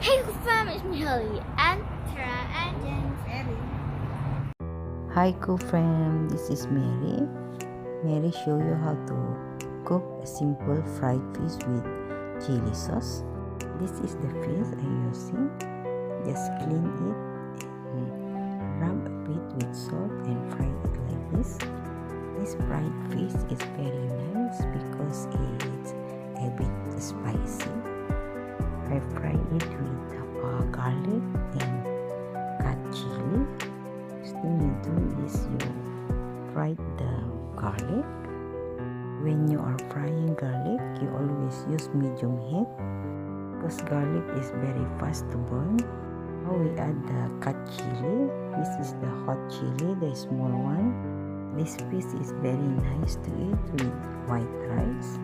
Hey fam, it's me Chilli and Tara and James. Hi co-fam, this is Mary. Mary show you how to cook a simple fried fish with chili sauce. This is the fish I'm using. Just clean it and rub a bit with salt and fry it like this. This fried fish is very nice because it's a bit spicy. I fry it with garlic and cut chili. First thing you do is you fry the garlic. When you are frying garlic, you always use medium heat because garlic is very fast to burn. Now we add the cut chili. This is the hot chili, the small one. This fish is very nice to eat with white rice.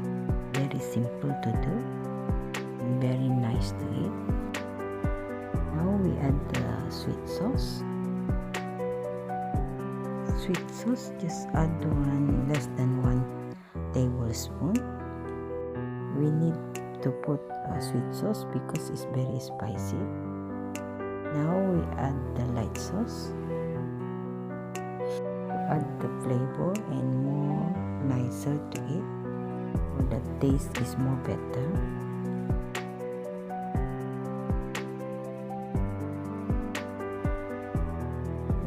Very simple to do. Very nice to eat. Now we add the sweet sauce. Sweet sauce, just add less than 1 tablespoon. We need to put sweet sauce because it's very spicy. Now we add the light sauce. Add the flavor and more nicer to eat. So the taste is more better.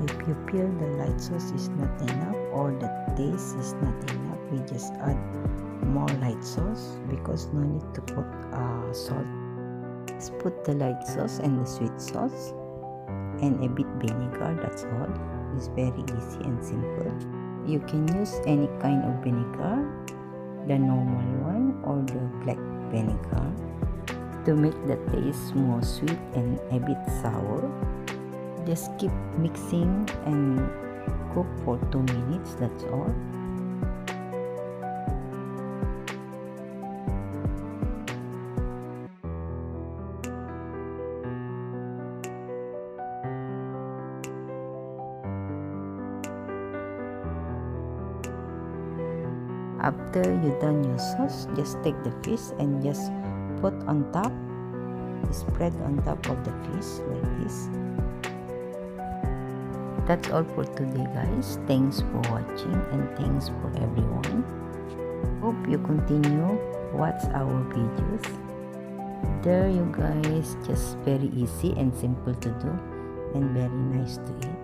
If you feel the light sauce is not enough or the taste is not enough, we just add more light sauce because no need to put salt. Just put the light sauce and the sweet sauce and a bit vinegar, that's all. It's very easy and simple. You can use any kind of vinegar, the normal one or the black vinegar, to make the taste more sweet and a bit sour. Just keep mixing and cook for 2 minutes, that's all. After you done your sauce, just take the fish and just put on top, spread on top of the fish like this. That's all for today, guys. Thanks for watching and thanks for everyone. Hope you continue watch our videos. There you guys, just very easy and simple to do and very nice to eat.